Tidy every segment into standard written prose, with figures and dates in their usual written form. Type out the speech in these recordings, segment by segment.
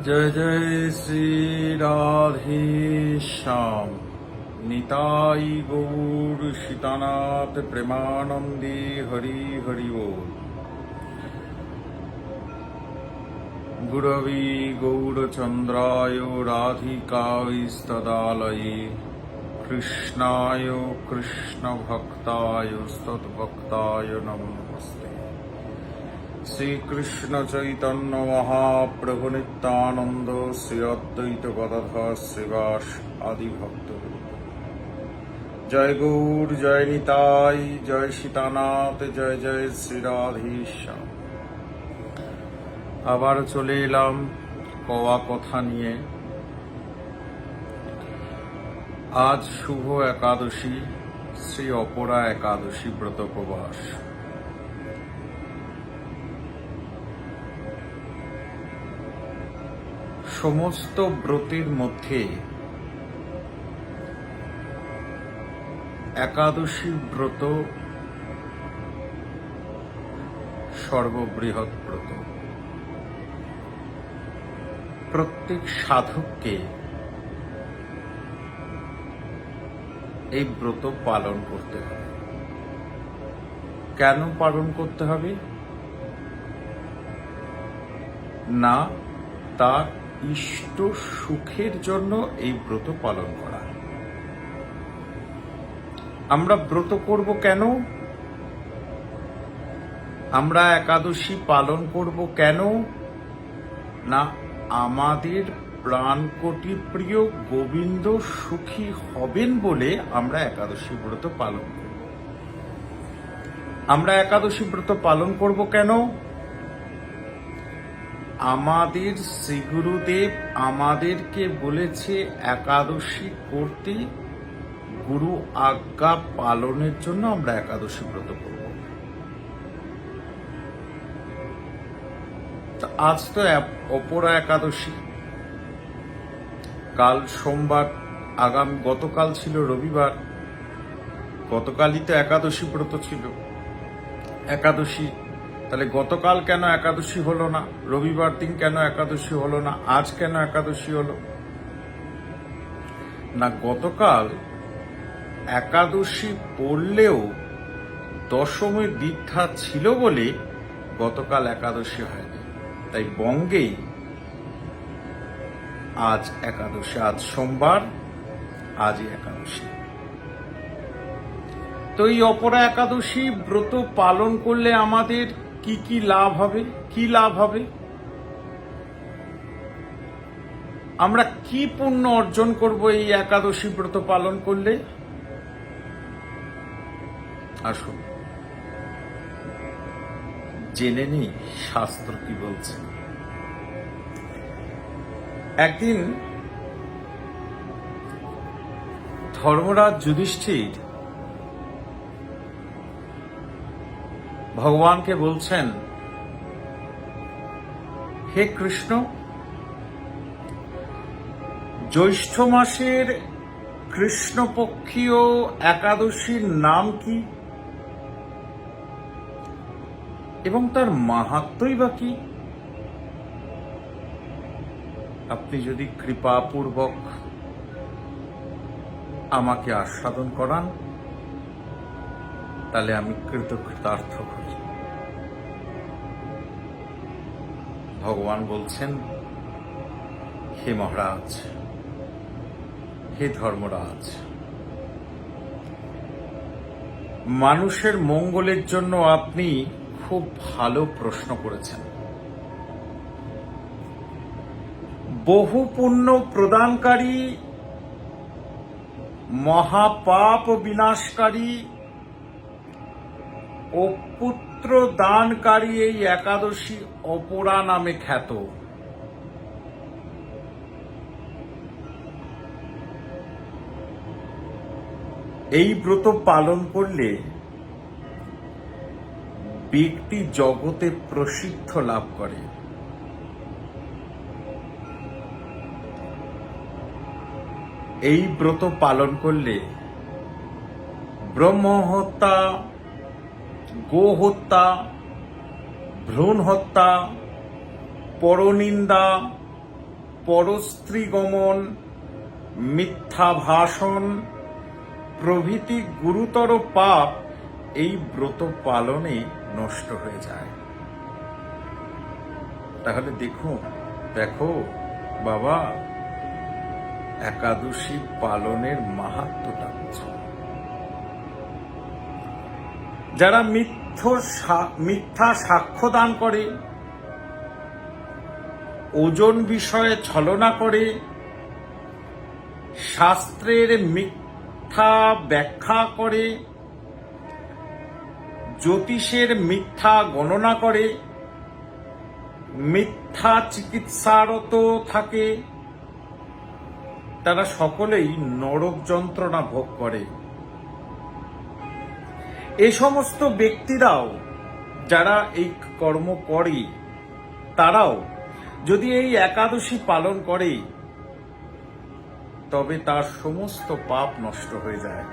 जय जय श्री राधे श्याम निताई गौर सीतानाथ प्रेमानंदे हरि हरि बोल। गुरवे गौरचंद्राय राधिकास्तदालये कृष्णाय कृष्ण भक्ताय तद्भक्ताय नमो नमस्ते। श्री कृष्ण चैतन्य महाप्रभु नित्यानंद श्री अद्वैत गदाधर श्रीवास आदि भक्त। जय गौर जय निताई जय सीतानाथ जय जय श्री राधेश्याम। আবার চলে এলাম কওয়া কথা নিয়ে। আজ শুভ একাদশী, শ্রী অপরা একাদশী ব্রত প্রবাস। সমস্ত ব্রতের মধ্যে একাদশী ব্রত সর্ববৃহৎ ব্রত। প্রত্যেক সাধককে এই ব্রত পালন করতে হবে। কেন পালন করতে হবে? না, তার ইষ্ট সুখের জন্য এই ব্রত পালন করা। আমরা ব্রত করব কেন? আমরা একাদশী পালন করব কেন? না, আমাদের প্রাণকোটি প্রিয় গোবিন্দ সুখী হবেন বলে আমরা একাদশী ব্রত পালন করব। আমরা একাদশী ব্রত পালন করব কেন? আমাদের শ্রী গুরুদেব আমাদেরকে বলেছে একাদশী করতে, গুরু আজ্ঞা পালনের জন্য আমরা একাদশী ব্রত করব। আজ তো অপরা একাদশী, কাল সোমবার, গতকাল ছিল রবিবার। গতকালই তো একাদশী ব্রত ছিল। একাদশী, তাহলে গতকাল কেন একাদশী হলো না? রবিবার দিন কেন একাদশী হলো না? আজ কেন একাদশী হলো না? গতকাল একাদশী পড়লেও দশমীর দীক্ষা ছিল বলে গতকাল একাদশী হয়নি। তাই বঙ্গেই আজ একাদশী, আজ সোমবার, আজই একাদশী। তো এই অপরা একাদশী ব্রত পালন করলে আমাদের কি কি লাভ হবে? কি লাভ হবে? আমরা কি পুণ্য অর্জন করব এই একাদশী ব্রত পালন করলে? আসুন জেনে নিই শাস্ত্র কি বলছে। একদিন ধর্মরাজ যুধিষ্ঠির ভগবানকে বলছেন, হে কৃষ্ণ, জ্যৈষ্ঠ মাসের কৃষ্ণপক্ষীয় একাদশীর নাম কি এবং তার মাহাত্ম্যই বা কি? আপনি যদি কৃপাপূর্বক আমাকে আস্বাদন করান তাহলে আমি কৃতকৃতার্থ হই। ভগবান বলছেন, হে মহারাজ, হে ধর্মরাজ, মানুষের মঙ্গলের জন্য আপনি খুব ভালো প্রশ্ন করেছেন। বহু পুণ্য প্রদানকারী, মহাপাপ বিনাশকারী ও পুত্র দানকারী এই একাদশী অপরা নামে খ্যাত। এই ব্রত পালন করলে ব্যক্তি জগতে প্রসিদ্ধ লাভ করে। এই ব্রত পালন করলে ব্রহ্ম হত্যা, গো হত্যা, ভ্রূণ হত্যা, পরনিন্দা, পরস্ত্রী গমন, মিথ্যা ভাষণ প্রভৃতি গুরুতর পাপ এই ব্রত পালনে নষ্ট হয়ে যায়। তাহলে দেখো বাবা, একাদশী পালনের মাহাত্ম্যটা বুঝো। যারা মিথ্যা সাক্ষ্য দান করে, ওজন বিষয়ে ছলনা করে, শাস্ত্রের মিথ্যা ব্যাখ্যা করে, জ্যোতিষের মিথ্যা গণনা করে, মিথ্যা চিকিৎসারত থাকে, তারা সকলেই নরক যন্ত্রণা ভোগ করে। এই সমস্ত ব্যক্তিরাও যারা এই কর্ম করে, তারাও যদি এই একাদশী পালন করে, তবে তার সমস্ত পাপ নষ্ট হয়ে যায়।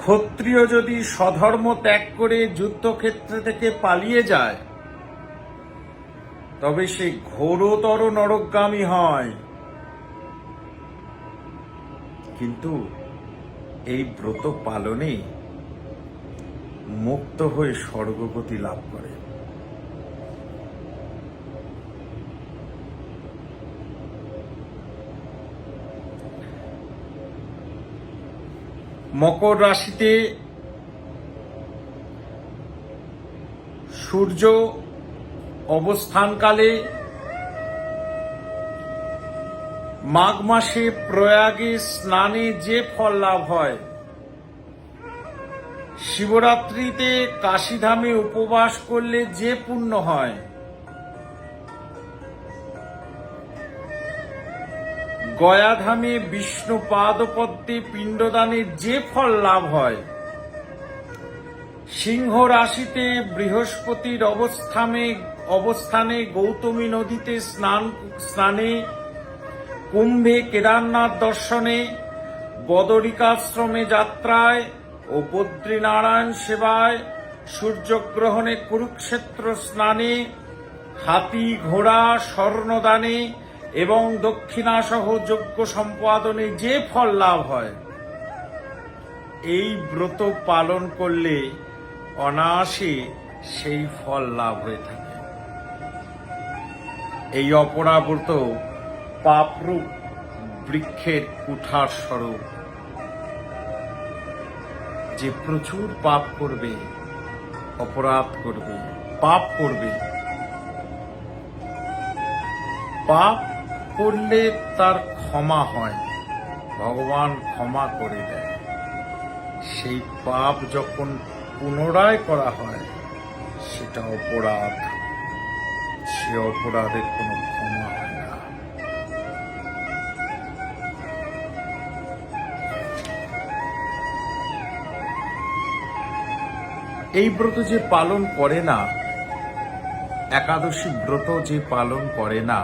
ক্ষত্রিয় যদি স্বধর্ম ত্যাগ করে যুদ্ধক্ষেত্র থেকে পালিয়ে যায়, তবে সে ঘোরতর নরকগামী হয়। কিন্তু এই ব্রত পালনে মুক্ত হয়ে স্বর্গগতি লাভ করে। মকর রাশিতে সূর্য অবস্থানকালে মাঘ মাসে প্রয়াগে স্নানে যে ফল লাভ হয়, শিবরাত্রিতে কাশীধামে উপবাস করলে যে পুণ্য হয়, গয়াধামে বিষ্ণু পাদপদ্মে পিণ্ডদানে যে ফল লাভ হয়, সিংহ রাশিতে বৃহস্পতির অবস্থানে গৌতমী নদীতে স্নানে, কুম্ভে কেদারনাথ দর্শনে, বদরিকাশ্রমে যাত্রায় ও বদ্রীনারায়ণ সেবায়, সূর্যগ্রহণে কুরুক্ষেত্র স্নানে, হাতি ঘোড়া স্বর্ণদানে এবং দক্ষিণাসহ যজ্ঞ সম্পাদনে যে ফল লাভ হয়, এই ব্রত পালন করলে অনায়াসে সেই ফল লাভ হয়ে থাকে। এই অপরাব্রত পাপরূপ বৃক্ষের কুঠার স্বরূপ, যে প্রচুর পাপ করবে, অপরাধ করবে, পাপ করবে, পাপ করলে তার ক্ষমা হয়, ভগবান ক্ষমা করে দেয়। সেই পাপ যখন পুনরায় করা হয়, সেটা অপরাধ, সে অপরাধের কোনো ক্ষমা হয় না। এই ব্রত যে পালন করে না, একাদশী ব্রত যে পালন করে না,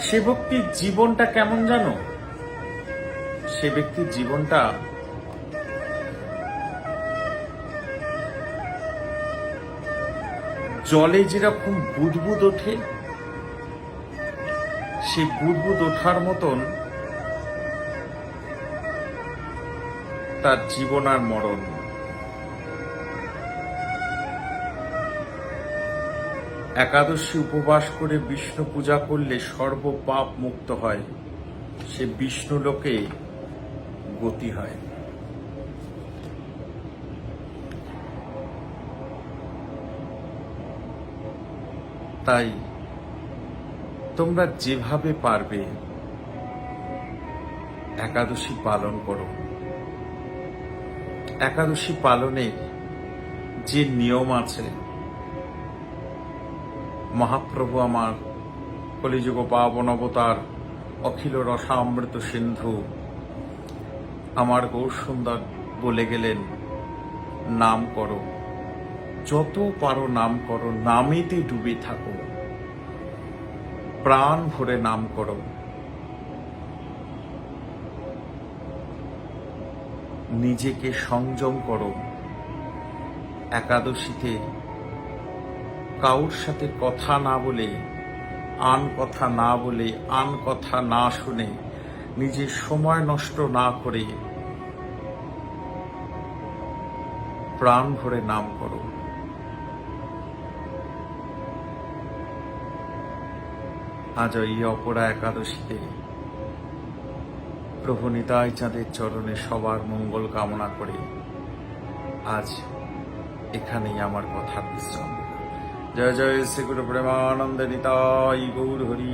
সে ব্যক্তির জীবনটা কেমন জানো? সে ব্যক্তির জীবনটা জলে যেরকম বুদবুদ ওঠে, সে বুদবুদ ওঠার মতন তার জীবন আর মরণ। একাদশী উপবাস করে বিষ্ণু পূজা করলে সর্ব পাপ মুক্ত হয়, সে বিষ্ণু লোকে গতি হয়। তাই তোমরা যেভাবে পারবে একাদশী পালন করো। একাদশী পালনে যে নিয়ম আছে, মহাপ্রভু আমার কলিযুগ পাবন অবতার অখিল রসামৃত সিন্ধু আমার গৌরসুন্দর বলে গেলেন, নাম করো, যত পারো নাম করো, নামেতে ডুবে থাকো, প্রাণ ভরে নাম করো। নিজেকে সংযম করো। একাদশীতে কাউর সাথে কথা না বলে, আন কথা না বলে, আন কথা না শুনে, নিজের সময় নষ্ট না করে প্রাণ ভরে নাম করো। আজ এই অপরা একাদশীতে প্রভু নিতাই চাঁদের চরণে সবার মঙ্গল কামনা করে আজ এখানেই আমার কথার বিশ্রাম। জয় জয় শ্রী গুরু প্রেমানন্দ নিতাই গৌর হরি।